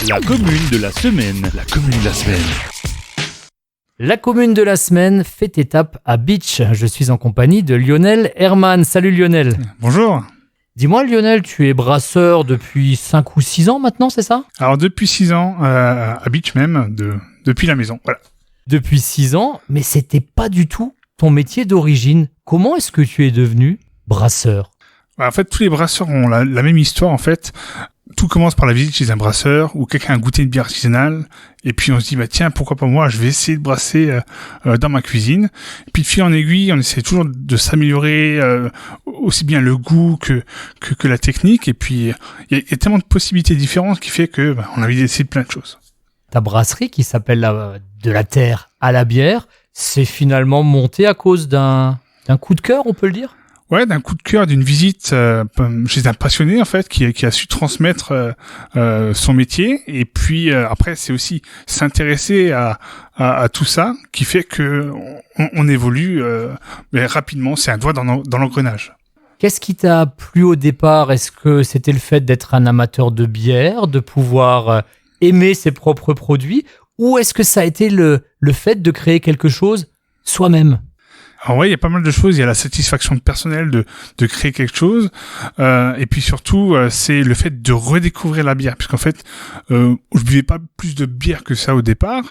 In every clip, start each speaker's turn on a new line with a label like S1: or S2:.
S1: La commune de la semaine. La commune de la semaine.
S2: La commune de la semaine fait étape à Bitche. Je suis en compagnie de Lionel Herman. Salut Lionel.
S3: Bonjour.
S2: Dis-moi Lionel, tu es brasseur depuis 5 ou 6 ans maintenant, c'est ça ?
S3: Alors depuis 6 ans, à Bitche même, depuis la maison, voilà.
S2: Depuis 6 ans, mais c'était pas du tout ton métier d'origine. Comment est-ce que tu es devenu brasseur ?
S3: En fait, tous les brasseurs ont la même histoire, en fait. Tout commence par la visite chez un brasseur où quelqu'un a goûté une bière artisanale et puis on se dit bah tiens, pourquoi pas moi, je vais essayer de brasser dans ma cuisine. Et puis de fil en aiguille, on essaie toujours de s'améliorer aussi bien le goût que la technique, et puis il y a tellement de possibilités différentes qui fait que on a envie d'essayer plein de choses.
S2: Ta brasserie qui s'appelle de la terre à la bière, c'est finalement monté à cause d'un coup de cœur, on peut le dire ?
S3: Ouais, d'un coup de cœur, d'une visite chez un passionné en fait qui a su transmettre son métier, et puis après c'est aussi s'intéresser à tout ça qui fait que on évolue mais rapidement. C'est un doigt dans l'engrenage.
S2: Qu'est-ce qui t'a plu au départ ? Est-ce que c'était le fait d'être un amateur de bière, de pouvoir aimer ses propres produits, ou est-ce que ça a été le fait de créer quelque chose soi-même ?
S3: Alors ouais, il y a pas mal de choses. Il y a la satisfaction personnelle de créer quelque chose, et puis surtout c'est le fait de redécouvrir la bière, puisqu'en fait je buvais pas plus de bière que ça au départ,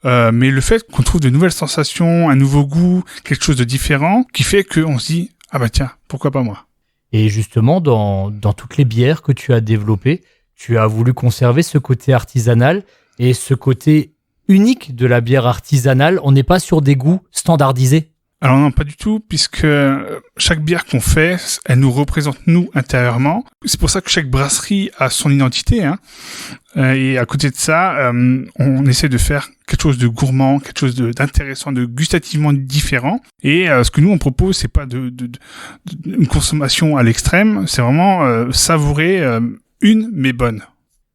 S3: mais le fait qu'on trouve de nouvelles sensations, un nouveau goût, quelque chose de différent, qui fait qu'on se dit ah bah tiens, pourquoi pas moi.
S2: Et justement, dans toutes les bières que tu as développées, tu as voulu conserver ce côté artisanal et ce côté unique de la bière artisanale. On n'est pas sur des goûts standardisés.
S3: Alors non, pas du tout, puisque chaque bière qu'on fait, elle nous représente nous intérieurement. C'est pour ça que chaque brasserie a son identité, hein. Et à côté de ça, on essaie de faire quelque chose de gourmand, quelque chose d'intéressant, de gustativement différent. Et ce que nous on propose, c'est pas une consommation à l'extrême, c'est vraiment savourer une mais bonne.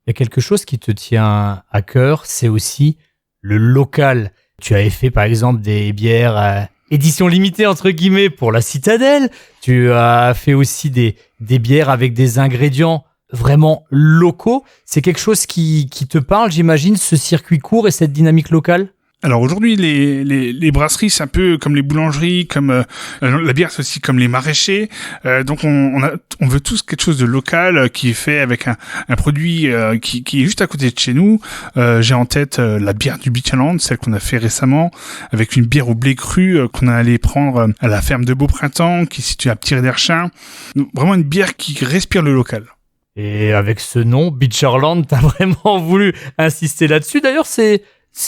S2: Il y a quelque chose qui te tient à cœur, c'est aussi le local. Tu avais fait par exemple des bières édition limitée entre guillemets pour la Citadelle. Tu as fait aussi des bières avec des ingrédients vraiment locaux. C'est quelque chose qui te parle, j'imagine, ce circuit court et cette dynamique locale ?
S3: Alors aujourd'hui, les brasseries, c'est un peu comme les boulangeries, comme la bière, c'est aussi comme les maraîchers. Donc on veut tous quelque chose de local qui est fait avec un produit qui est juste à côté de chez nous. J'ai en tête la bière du Beachland, celle qu'on a fait récemment, avec une bière au blé cru qu'on a allé prendre à la ferme de Beau Printemps, qui est située à Petit-Ré-d'Erchin. Donc, vraiment une bière qui respire le local.
S2: Et avec ce nom, Beacherland, t'as vraiment voulu insister là-dessus. D'ailleurs, c'est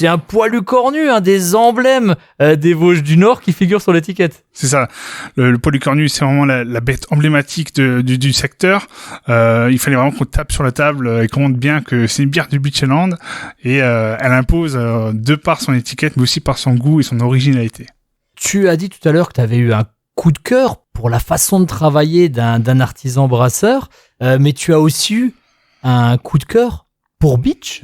S2: un poilu cornu, un des emblèmes des Vosges du Nord qui figure sur l'étiquette.
S3: C'est ça. Le poilu cornu, c'est vraiment la bête emblématique du secteur. Il fallait vraiment qu'on tape sur la table et qu'on montre bien que c'est une bière du Beachland, et elle impose de par son étiquette, mais aussi par son goût et son originalité.
S2: Tu as dit tout à l'heure que tu avais eu un coup de cœur pour la façon de travailler d'un artisan brasseur, mais tu as aussi eu un coup de cœur pour Bitche.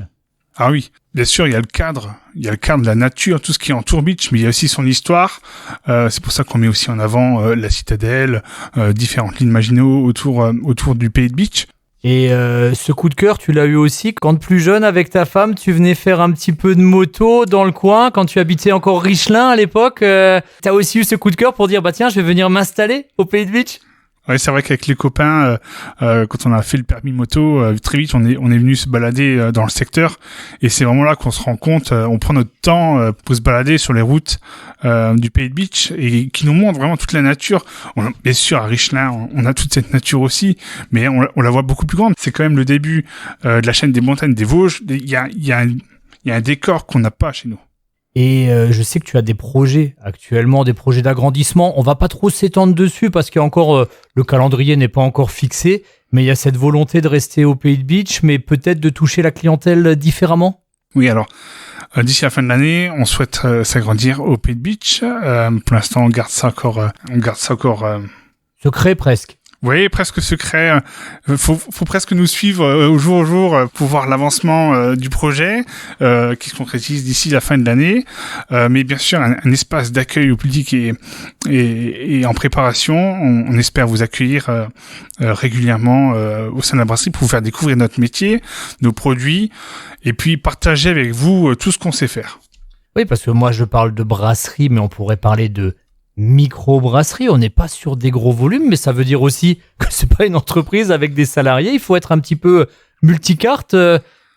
S3: Ah oui, bien sûr, il y a le cadre de la nature, tout ce qui entoure Bitche, mais il y a aussi son histoire. C'est pour ça qu'on met aussi en avant la Citadelle, différentes lignes Maginot autour du pays de Bitche.
S2: Et ce coup de cœur, tu l'as eu aussi quand plus jeune, avec ta femme, tu venais faire un petit peu de moto dans le coin, quand tu habitais encore Richelin à l'époque. T'as aussi eu ce coup de cœur pour dire bah tiens, je vais venir m'installer au pays de Bitche.
S3: Ouais, c'est vrai qu'avec les copains, quand on a fait le permis moto, très vite on est venu se balader dans le secteur, et c'est vraiment là qu'on se rend compte, on prend notre temps pour se balader sur les routes du pays de Bitche, et qui nous montre vraiment toute la nature. Bien sûr, à Richelin, on a toute cette nature aussi, mais on la voit beaucoup plus grande. C'est quand même le début de la chaîne des montagnes des Vosges. Il y a un décor qu'on n'a pas chez nous.
S2: Et je sais que tu as des projets actuellement, des projets d'agrandissement. On va pas trop s'étendre dessus parce qu'il y a encore le calendrier n'est pas encore fixé, mais il y a cette volonté de rester au pays de Bitche, mais peut-être de toucher la clientèle différemment.
S3: Oui, alors d'ici la fin de l'année, on souhaite s'agrandir au pays de Bitche. Pour l'instant, on garde ça encore
S2: secret presque.
S3: Vous voyez, presque secret. Faut presque nous suivre au jour pour voir l'avancement du projet qui se concrétise d'ici la fin de l'année. Mais bien sûr, un espace d'accueil au public est en préparation. On espère vous accueillir régulièrement au sein de la brasserie pour vous faire découvrir notre métier, nos produits, et puis partager avec vous tout ce qu'on sait faire.
S2: Oui, parce que moi, je parle de brasserie, mais on pourrait parler de micro-brasserie. On n'est pas sur des gros volumes, mais ça veut dire aussi que c'est pas une entreprise avec des salariés. Il faut être un petit peu multicarte.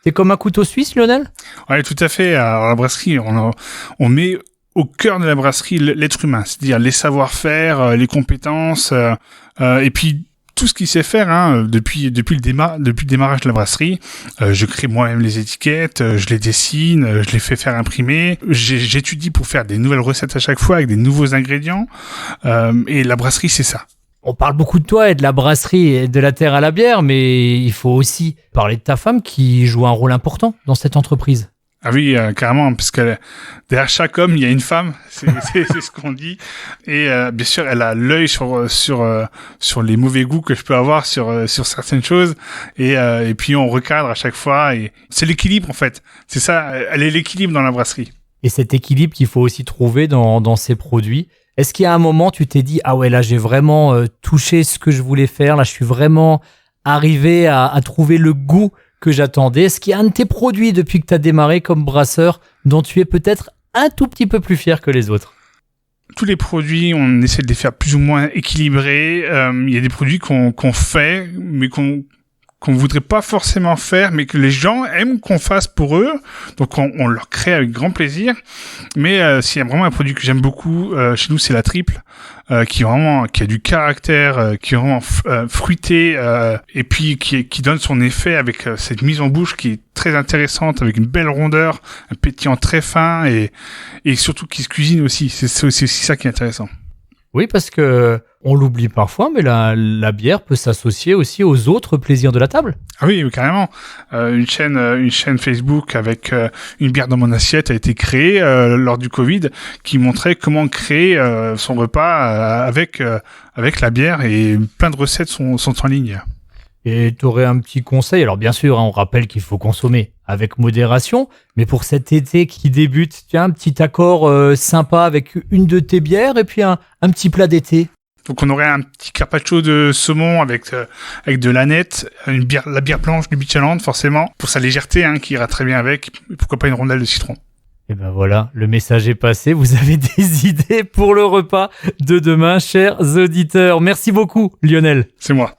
S2: T'es comme un couteau suisse, Lionel?
S3: Oui, tout à fait. Alors, la brasserie, on met au cœur de la brasserie l'être humain, c'est-à-dire les savoir-faire, les compétences, et puis tout ce qu'il sait faire depuis le démarrage de la brasserie. Je crée moi-même les étiquettes, je les dessine, je les fais faire imprimer. J'étudie pour faire des nouvelles recettes à chaque fois avec des nouveaux ingrédients. Et la brasserie, c'est ça.
S2: On parle beaucoup de toi et de la brasserie et de la terre à la bière, mais il faut aussi parler de ta femme qui joue un rôle important dans cette entreprise.
S3: Ah oui, carrément, parce que derrière chaque homme, il y a une femme, c'est ce qu'on dit. Et bien sûr, elle a l'œil sur les mauvais goûts que je peux avoir sur certaines choses. Et puis on recadre à chaque fois. Et c'est l'équilibre en fait. C'est ça, elle est l'équilibre dans la brasserie.
S2: Et cet équilibre qu'il faut aussi trouver dans ces produits. Est-ce qu'il y a un moment, tu t'es dit, ah ouais, là j'ai vraiment touché ce que je voulais faire. Là, je suis vraiment arrivé à trouver le goût que j'attendais. Est-ce qu'il y a un de tes produits depuis que tu as démarré comme brasseur dont tu es peut-être un tout petit peu plus fier que les autres?
S3: Tous les produits, on essaie de les faire plus ou moins équilibrés. Il y a des produits qu'on fait, mais qu'on voudrait pas forcément faire, mais que les gens aiment qu'on fasse pour eux. Donc on leur crée avec grand plaisir. Mais s'il y a vraiment un produit que j'aime beaucoup chez nous, c'est la triple, qui a du caractère, qui est vraiment fruité, et puis qui donne son effet avec cette mise en bouche qui est très intéressante, avec une belle rondeur, un pétillant très fin, et surtout qui se cuisine aussi. C'est aussi ça qui est intéressant.
S2: Oui, parce que on l'oublie parfois, mais la bière peut s'associer aussi aux autres plaisirs de la table.
S3: Ah oui, carrément. Une chaîne Facebook avec une bière dans mon assiette a été créée lors du Covid, qui montrait comment créer son repas avec la bière, et plein de recettes sont en ligne.
S2: Et tu aurais un petit conseil? Alors bien sûr, on rappelle qu'il faut consommer avec modération, mais pour cet été qui débute, tu as un petit accord sympa avec une de tes bières et puis un petit plat d'été.
S3: Donc on aurait un petit carpaccio de saumon avec de l'aneth, la bière blanche du Beachland forcément, pour sa légèreté qui ira très bien avec, et pourquoi pas une rondelle de citron.
S2: Et ben voilà, le message est passé, vous avez des idées pour le repas de demain, chers auditeurs. Merci beaucoup Lionel.
S3: C'est moi.